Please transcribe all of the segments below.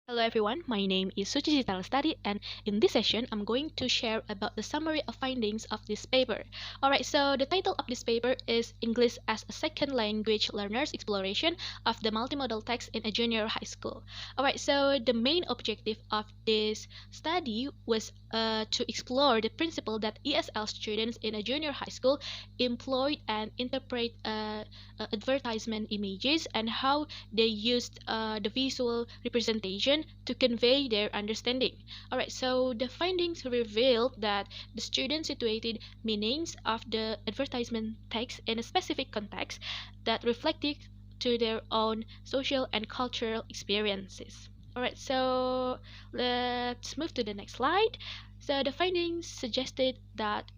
Hello everyone, my name is Suci Lestari, and in this session I'm going to share about the summary of findings of this paper. Alright, so the title of this paper is English as a Second Language Learners Exploration of the Multimodal Text in a Junior High School. Alright, so the main objective of this study was to explore the principle that ESL students in a junior high school employ and interpret advertisement images and how they used the visual representation to convey their understanding. Alright, so the findings revealed that the students situated meanings of the advertisement text in a specific context that reflected to their own social and cultural experiences. Alright, so let's move to the next slide. So the findings suggested that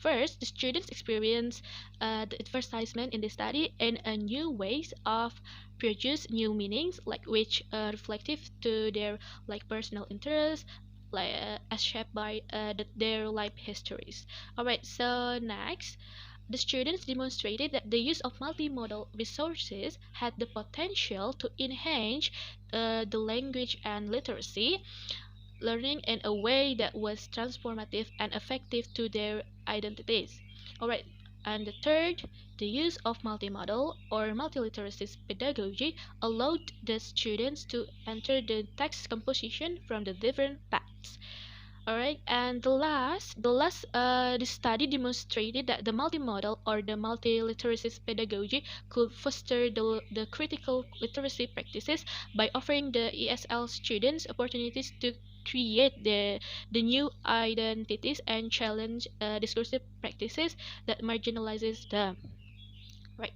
first, the students experience the advertisement in the study in a new ways of produce new meanings, like which reflective to their like personal interests, like as shaped by their life histories. All right. So next, the students demonstrated that the use of multimodal resources had the potential to enhance the language and literacy learning in a way that was transformative and effective to their identities. Alright, and the third, the use of multimodal or multiliteracy pedagogy allowed the students to enter the text composition from the different paths. Alright, and the study demonstrated that the multimodal or the multiliteracy pedagogy could foster the critical literacy practices by offering the ESL students opportunities to create the new identities and challenge discursive practices that marginalizes them. Right.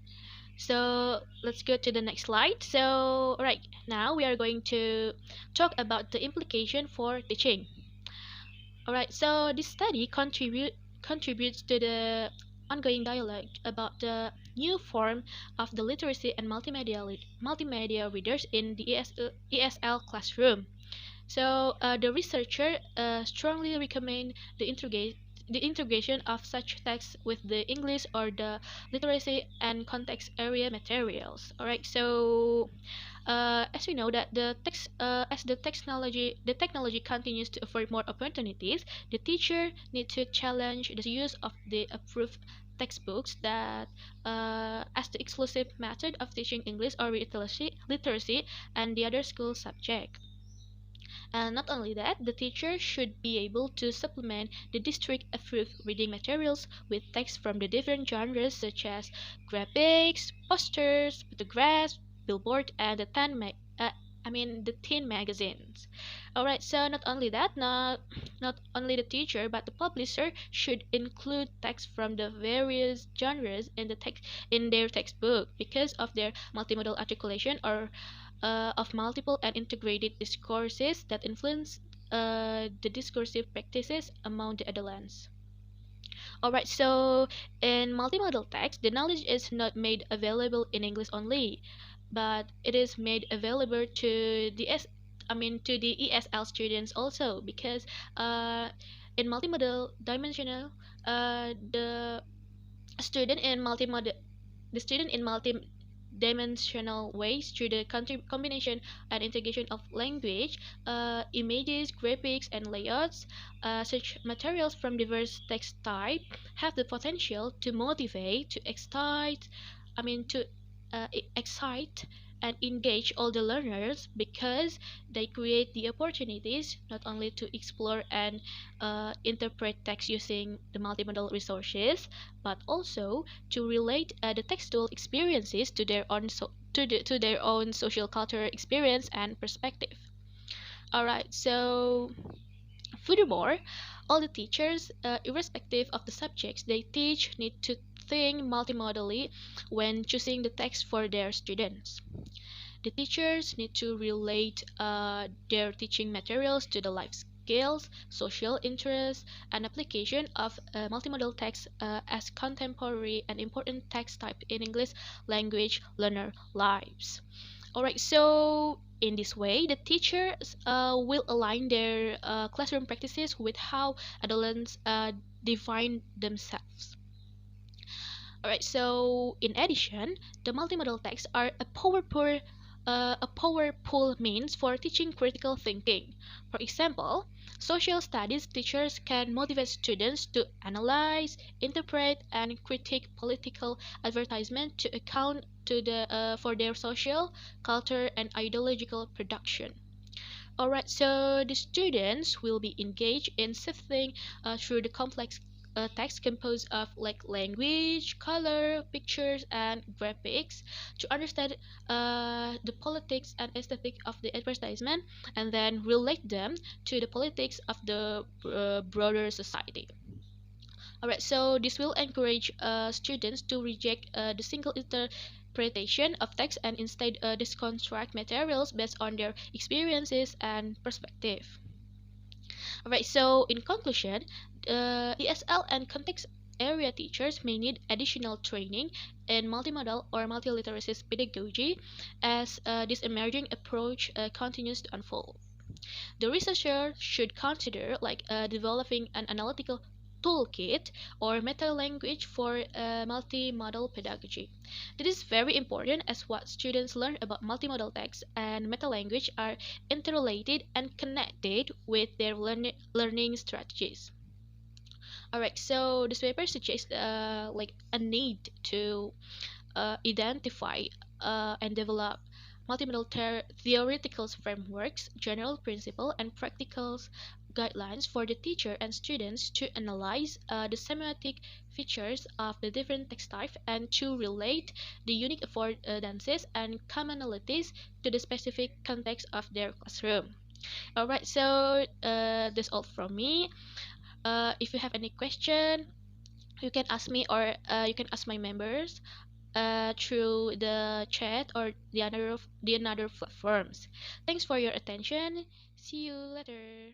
So let's go to the next slide. So right now we are going to talk about the implication for teaching. Alright, so this study contributes to the ongoing dialogue about the new form of the literacy and multimedia readers in the ESL classroom. So the researcher strongly recommend the integration of such texts with the English or the literacy and context area materials. All right, so as we know that as the technology continues to afford more opportunities, the teacher needs to challenge the use of the approved textbooks that as the exclusive method of teaching English or literacy and the other school subject. And not only that, the teacher should be able to supplement the district approved reading materials with text from the different genres such as graphics, posters, photographs, billboard, and the teen magazines. Alright, so not only the teacher but the publisher should include text from the various genres in their textbook because of their multimodal articulation or of multiple and integrated discourses that influence the discursive practices among the adolescents. Alright, so in multimodal text, the knowledge is not made available in English only, but it is made available to to the ESL students also because in multimodal dimensional, the student in multimodal the student in multi-dimensional ways through the combination and integration of language, images, graphics, and layouts. Such materials from diverse text type have the potential to motivate, to excite, to excite and engage all the learners because they create the opportunities not only to explore and interpret text using the multimodal resources, but also to relate the textual experiences to their own to their own social cultural experience and perspective. All right, so furthermore, all the teachers, irrespective of the subjects they teach, need to think multimodally when choosing the text for their students. The teachers need to relate their teaching materials to the life skills, social interests, and application of multimodal text as contemporary and important text type in English language learner lives. Alright, so in this way, the teachers will align their classroom practices with how adolescents define themselves. Alright, so in addition, the multimodal texts are a powerful a powerful means for teaching critical thinking. For example, social studies teachers can motivate students to analyze, interpret, and critique political advertisement to account for their social, culture, and ideological production. Alright, so the students will be engaged in sifting through the complex text composed of like language, color, pictures, and graphics to understand the politics and aesthetic of the advertisement and then relate them to the politics of the broader society. Alright, so this will encourage students to reject the single interpretation of text and instead deconstruct materials based on their experiences and perspective. Alright, so in conclusion, ESL and context area teachers may need additional training in multimodal or multiliteracy pedagogy as this emerging approach continues to unfold. The researcher should consider developing an analytical toolkit or meta language for multimodal pedagogy. This is very important as what students learn about multimodal text and meta language are interrelated and connected with their learning strategies. Alright, so this paper suggests a need to identify and develop multimodal theoretical frameworks, general principles, and practical guidelines for the teacher and students to analyze the semiotic features of the different text types and to relate the unique affordances and commonalities to the specific context of their classroom. Alright, so that's all from me. If you have any question, you can ask me or you can ask my members through the chat or the another platforms. Thanks for your attention. See you later.